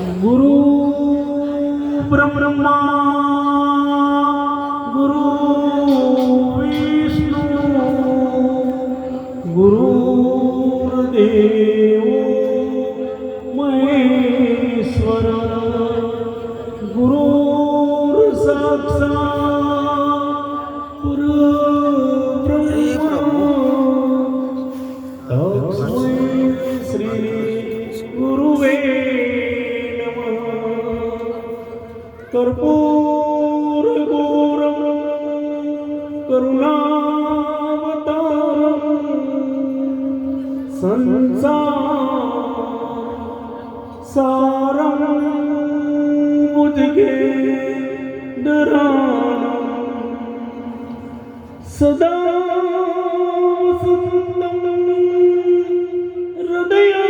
गुरु ब्रह्मा गुरु विष्णु गुरुर्देव महेश्वर गुरुर्साक्षात् परब्रह्म तस्मै श्री गुरुवे कर्पूर गौरम करुणावतारम संसार सारम मुझके डराना सदा वसंतम हृदयारविंदम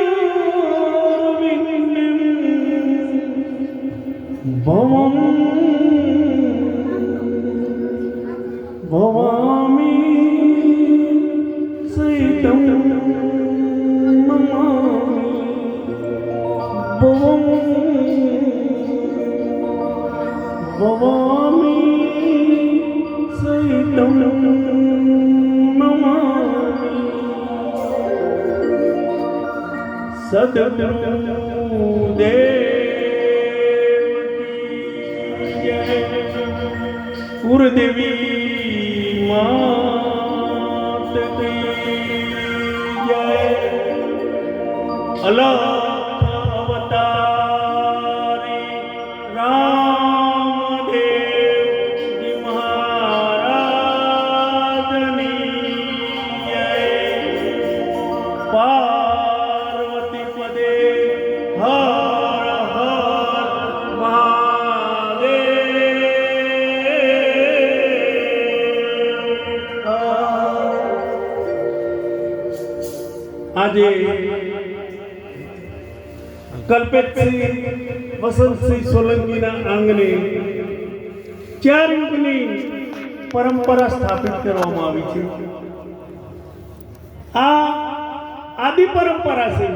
भवम भवामि सहितं नमामि भवम भवामि सहितं नमामि सद्गुरुदेव गुरुदेवी मात की जय। अलख अवतारी रामदेव जी महाराजनी जय। पार्वती पदे हर हर આજે કલ્પેશસિંહ વસંતસિંહ સોલંકીના આંગણે 4 યુગની પરંપરા સ્થાપિત કરવામાં આવી છે। આ આદિ પરંપરા છે।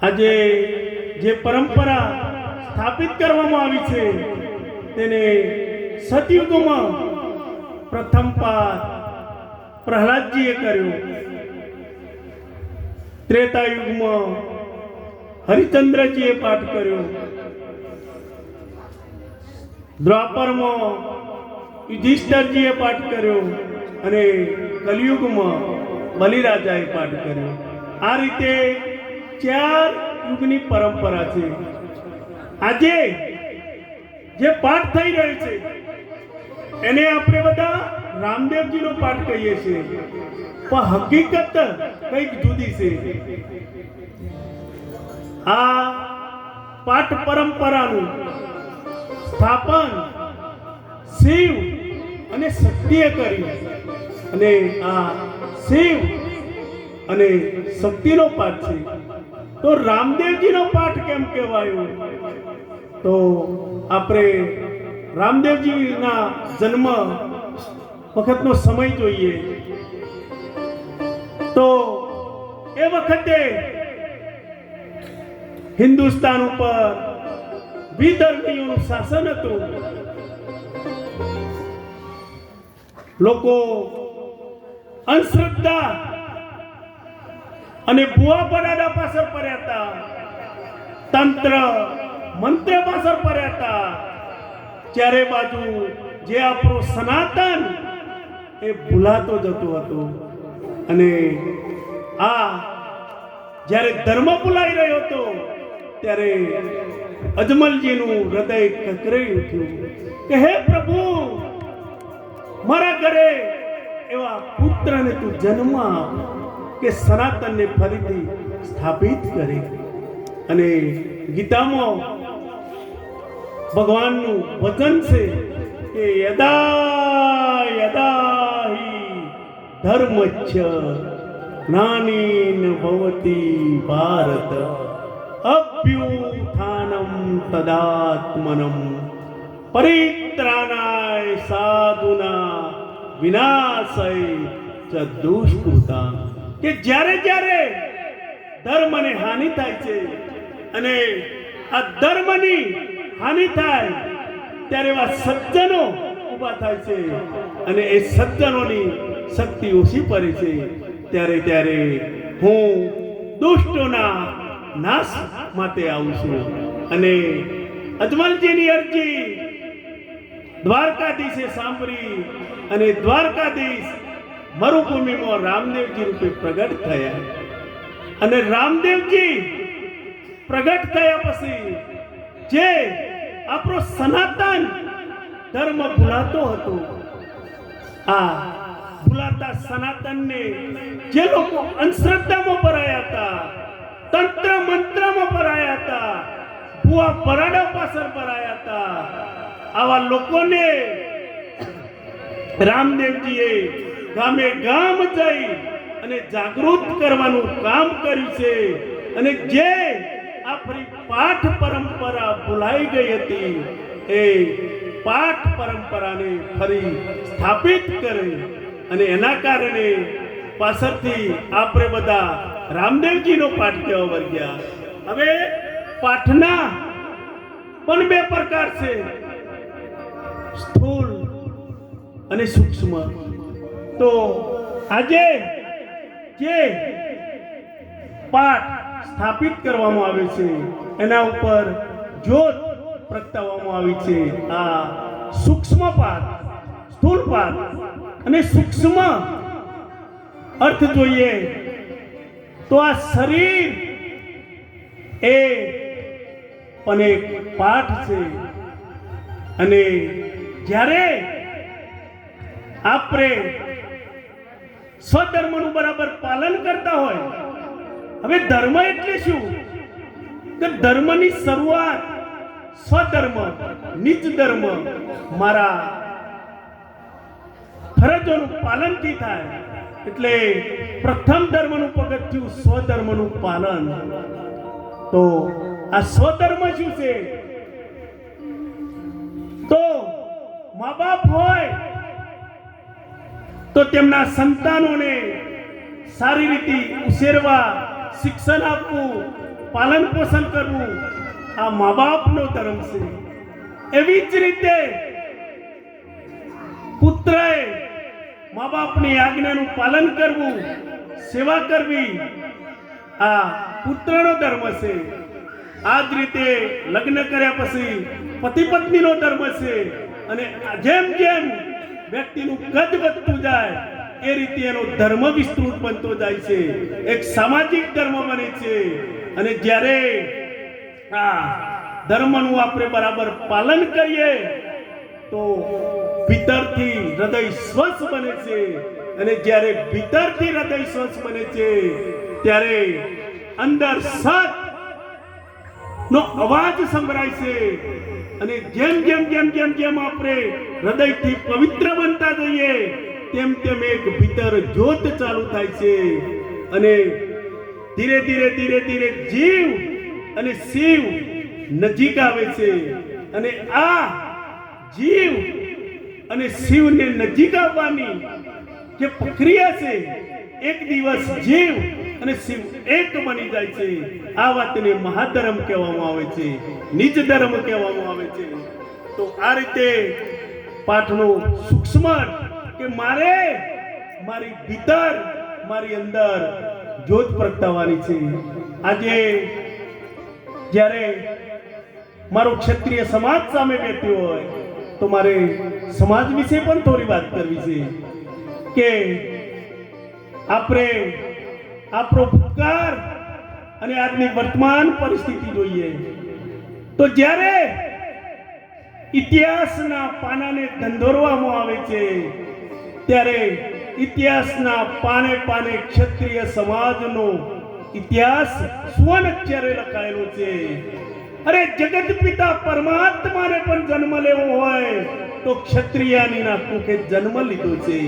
આજે જે પરંપરા સ્થાપિત કરવામાં આવી છે તેને સતયુગમાં પ્રથમ પાઠ પ્રહલાદજીએ કર્યો, ત્રેતાયુગમાં હરિચંદ્રજીએ પાઠ કર્યો, દ્વાપરમાં યુધિષ્ઠિરજીએ પાઠ કર્યો અને કલિયુગમાં બલિરાજાએ પાઠ કર્યો। આ રીતે 4 યુગની પરંપરા છે। આજે જે પાઠ થઈ રહ્યો છે એને આપણે બધા રામદેવજીનો પાઠ કહીએ છીએ, પણ હકીકત કંઈક જુદી છે। આ પાઠ પરંપરાનું સ્થાપન શિવ અને શક્તિએ કર્યું અને આ શિવ અને શક્તિનો પાઠ છે। તો રામદેવજીનો પાઠ કેમ કહેવાયો? તો આપણે રામદેવજીના જન્મ વખતનો સમય જોઈએ તો એ વખતે હિન્દુસ્તાન ઉપર વિધર્મીઓનું શાસન હતું। લોકો અંધશ્રદ્ધા અને ભુવા બડાડા પાછળ પડ્યા હતા, તંત્ર મંત્ર પાછળ પડ્યા હતા। ચારે બાજુ જે આપણું સનાતન એ ભૂલાતો જતો હતો અને આ જ્યારે ધર્મ ભૂલાઈ રહ્યો હતો ત્યારે અજમલજીનું હૃદય કકરાઈ ઉઠ્યું કે હે પ્રભુ, મારા ઘરે એવા પુત્રને તું જન્મ આપ કે સનાતનને ફરીથી સ્થાપિત કરે। અને ગીતામાં ભગવાનનું વચન છે કે યદા યદા હિ ધર્મચ્છ જ્ઞાનેન ભવતી ભારત અભ્યુત્થાનમ તદાત્મનમ પરિત્રાણાય સાધુના વિનાશય ચ દુષ્કૃતા। કે જ્યારે જ્યારે ધર્મને હાનિ થાય છે અને આ ધર્મની હાનિ થાય ત્યારે એવા સજ્જનો ઊભા થાય છે અને એ સજ્જનોની શક્તિ ઓછી પડે છે. ત્યારે હું દુષ્ટોના નાશ માટે આવું છું. અને અજમલજીની અરજી દ્વારકાધીશે સાંભળી અને દ્વારકાધીશ મરુભૂમિમાં રામદેવજી રૂપે પ્રગટ થયા. અને રામદેવજી પ્રગટ થયા પછી જે આપણો સનાતન ધર્મ ભૂલાતો હતો, આ ભૂલાતા સનાતનને જે લોકો અંધશ્રદ્ધામાં ભરાયા હતા, તંત્ર મંત્રમાં ભરાયા હતા, ભુવા ભરાડા પાછળ ભરાયા હતા, આવા લોકોને રામદેવજીએ ગામે ગામ જઈ અને જાગૃત કરવાનું કામ કર્યું છે. અને જે આપણી પાઠ પરંપરા ભૂલાઈ ગઈ હતી એ પાઠ પરંપરાને ફરી સ્થાપિત કરે. અને એના કારણે પાછળથી આપણે બધા રામદેવજીનો પાઠ કહેવા વર્ગ્યા. હવે પાઠના પણ બે પ્રકાર છે, સ્થૂળ અને સૂક્ષ્મ. તો આજે જે પાઠ સ્થાપિત કરવામાં આવે છે એના ઉપર જ્યોત પ્રગટાવવામાં આવી છે. આ સૂક્ષ્મ પાઠ, સ્થૂળ પાઠ અને સૂક્ષ્મ અર્થ જોઈએ તો આ શરીર એ પણ એક પાઠ છે. અને જ્યારે આપણે સ્વધર્મનું બરાબર પાલન કરતા હોય, હવે ધર્મ એટલે શું કે ધર્મની શરૂઆત સ્વધર્મ, નિજ ધર્મ, મારા ફરજોનું પાલનથી થાય. એટલે પ્રથમ ધર્મનું પગથિયું સ્વધર્મનું પાલન. તો આ સ્વધર્મ શું છે? તો મા બાપ હોય તો તેમના સંતાનોને સારી રીતે ઉછેરવા, શિક્ષણ આપવું, પાલન પોષણ કરવું, આ મા બાપનો ધર્મ છે. એવી જ રીતે પુત્રએ મા બાપની આજ્ઞાનું પાલન કરવું, સેવા કરવી, આ પુત્રનો ધર્મ છે. આ જ રીતે લગ્ન કર્યા પછી પતિ પત્નીનો ધર્મ છે. અને જેમ જેમ વ્યક્તિનું કદ વધતું જાય એ રીતે એનો ધર્મ વિસ્તૃત બનતો જાય છે, એક સામાજિક ધર્મ બને છે. અને જ્યારે આ ધર્મનું આપણે બરાબર પાલન કરીએ તો ભીતરથી હૃદય સ્વચ્છ બને છે. અને જ્યારે ભીતરથી હૃદય સ્વચ્છ બને છે ત્યારે અંદર સત નો અવાજ સંભળાય છે. અને જેમ જેમ જેમ જેમ જેમ આપણે હૃદયથી પવિત્ર બનતા જઈએ તેમ તેમ એક ભીતર જ્યોત ચાલુ થાય છે. અને ધીરે ધીરે ધીરે ધીરે જીવ અને શિવ નજીક આવે છે. અને આ જીવ અને શિવને નજીક આવવાની જે પ્રક્રિયા છે, એક દિવસ જીવ અને શિવ એક બની જાય છે. આ વાતને મહાધર્મ કહેવામાં આવે છે, નિજ ધર્મ કહેવામાં આવે છે. તો આ રીતે પાઠનો સૂક્ષ્મ કે મારે મારી ભીતર, મારી અંદર જ્યોત પ્રગટાવવાની છે. આજે જ્યારે મારો ક્ષત્રિય સમાજ સામે બેઠ્યો હોય તો મારે સમાજ વિશે પણ થોડી વાત કરવી છે કે આપણે આપણો ભૂતકાળ અને આજની વર્તમાન પરિસ્થિતિ જોઈએ તો જ્યારે ઇતિહાસના પાનાને ધંધોરવામાં આવે છે ત્યારે ઇતિહાસના પાને પાને ક્ષત્રિય સમાજનો ઇતિહાસ સુવર્ણ અક્ષરે લખાયેલો છે. અરે જગત પિતા પરમાત્માને પણ જન્મ લેવો હોય તો ક્ષત્રિયાનીના કુખે જન્મ લીધો છે.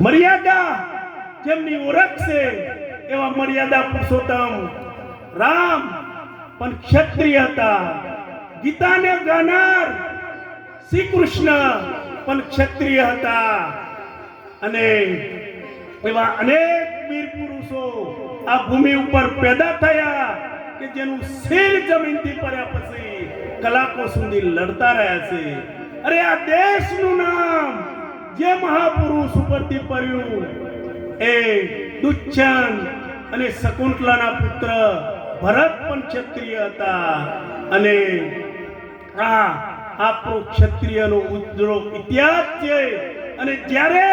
મર્યાદા જેમની ઓળખ છે એવા મર્યાદા પુરુષોત્તમ રામ પણ ક્ષત્રિય હતા. ગીતાને ગાનાર શ્રી કૃષ્ણ પણ ક્ષત્રિય હતા. અને એવા અનેક વીર પુરુષો આ ભૂમિ ઉપર પેદા થયા કે જેનું શિર જમીનથી પડ્યા પછી કલાકો સુધી લડતા રહ્યા છે. અરે આ દેશનું નામ જે મહાપુરુષ ઉપરથી પડ્યું એ દુષ્યંત અને શકુંતલાના પુત્ર ભરત પણ ક્ષત્રિય હતા. અને આ આપણો ક્ષત્રિયનો ઉજળો ઇતિહાસ છે. અને જ્યારે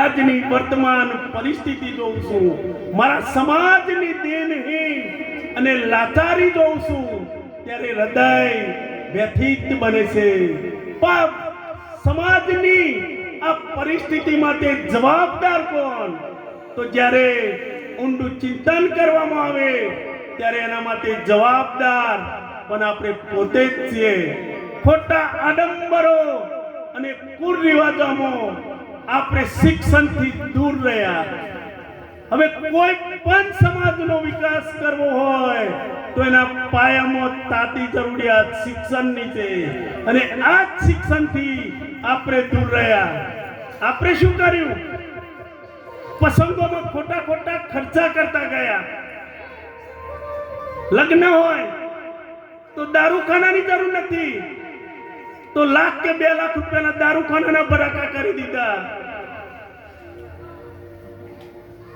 આજની વર્તમાન પરિસ્થિતિ જોઉં છું, મારા સમાજની દિનહીન અને લાચારી જોઉં છું, ત્યારે હૃદય વ્યથિત બને છે. સમાજની આ પરિસ્થિતિ માટે જવાબદાર કોણ? તો જ્યારે ઊંડું ચિંતન કરવામાં આવે ત્યારે એના માટે જવાબદાર પણ આપણે પોતે જ છીએ. ખોટા આડંબરો અને કુરિવાજોમાં આપણે શિક્ષણથી દૂર રહ્યા. હવે કોઈ પણ સમાજનો વિકાસ કરવો હોય તો એના પાયામાં તાતી જરૂરિયાત શિક્ષણની છે. અને આ જ શિક્ષણથી આપણે દૂર રહ્યા. આપણે શું કર્યું? પ્રસંગોમાં ખોટા ખોટા ખર્ચા કરતા ગયા. લગ્ન હોય તો દારૂખાનાની જરૂર નથી, તો લાખ કે 2 લાખ રૂપિયાના દારૂખાનાના ભરાકા કરી દીધા.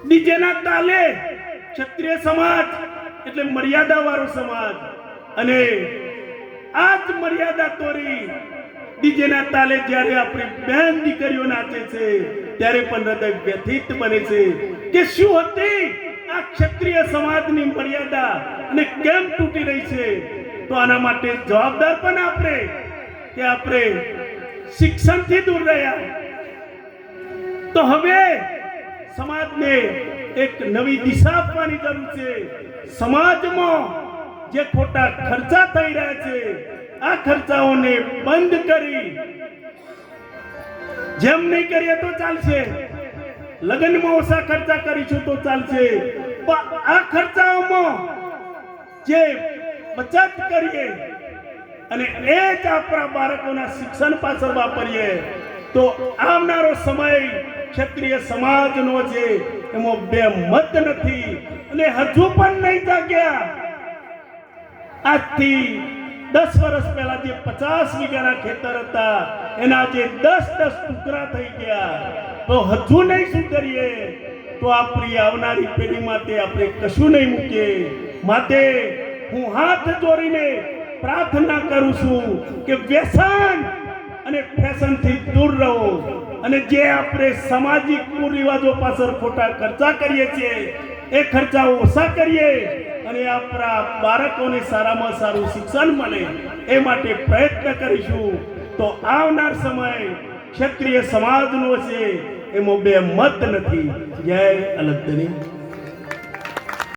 ડીજેના તાલે ક્ષત્રિય સમાજ એટલે મર્યાદા વાળો સમાજ, અને આ જ મર્યાદા તોડી ડીજેના તાલે જ્યારે આપણી બહેન દીકરીઓ નાચે છે ત્યારે પણ હૃદય વ્યથિત બને છે કે શું હતી આ ક્ષત્રિય સમાજની મર્યાદા અને કેમ તૂટી રહી છે. તો આના માટે જવાબદાર પણ આપણે કે આપણે શિક્ષણથી દૂર રહ્યા. તો હવે સમાજને એક નવી દિશા આપવાની જરૂર છે. સમાજમાં જે ખોટા ખર્ચા થઈ રહ્યા છે આ ખર્ચાઓને બંધ કરી, જેમ નહીં કરીએ તો ચાલશે, લગ્નમાં ઓછા ખર્ચા કરીશું તો ચાલશે, પણ આ ખર્ચાઓમાં જે બચત કરીએ અને એ જ આપણા બાળકોના શિક્ષણ પાછળ વાપરીએ તો આવનારો સમય ક્ષત્રિય સમાજનો છે એમાં બે મત નથી અને હજુ પણ નહીં જાગ્યા. આજથી 10 વર્ષ પહેલા જે 50 વીઘાના ખેતર હતા એના જે 10 ટુકડા થઈ ગયા. તો હજુ નહીં સુધરીએ તો આપણી આવનારી પેઢી માટે આપણે કશું નહીં મૂકીએ. માટે હું હાથ જોડીને પ્રાર્થના કરું છું કે વ્યસન અને ફેશનથી દૂર રહો, અને જે આપણે સામાજિક કુરિવાજો પાછળ ખોટા ખર્ચા કરીએ છીએ એ ખર્ચા ઓછા કરીએ અને આપણા બાળકોને સારામાં સારું શિક્ષણ મળે એ માટે પ્રયત્ન કરીશું. તો આવનાર સમય ક્ષત્રિય સમાજનો છે એમાં બે મત નથી. જય અલગધણી.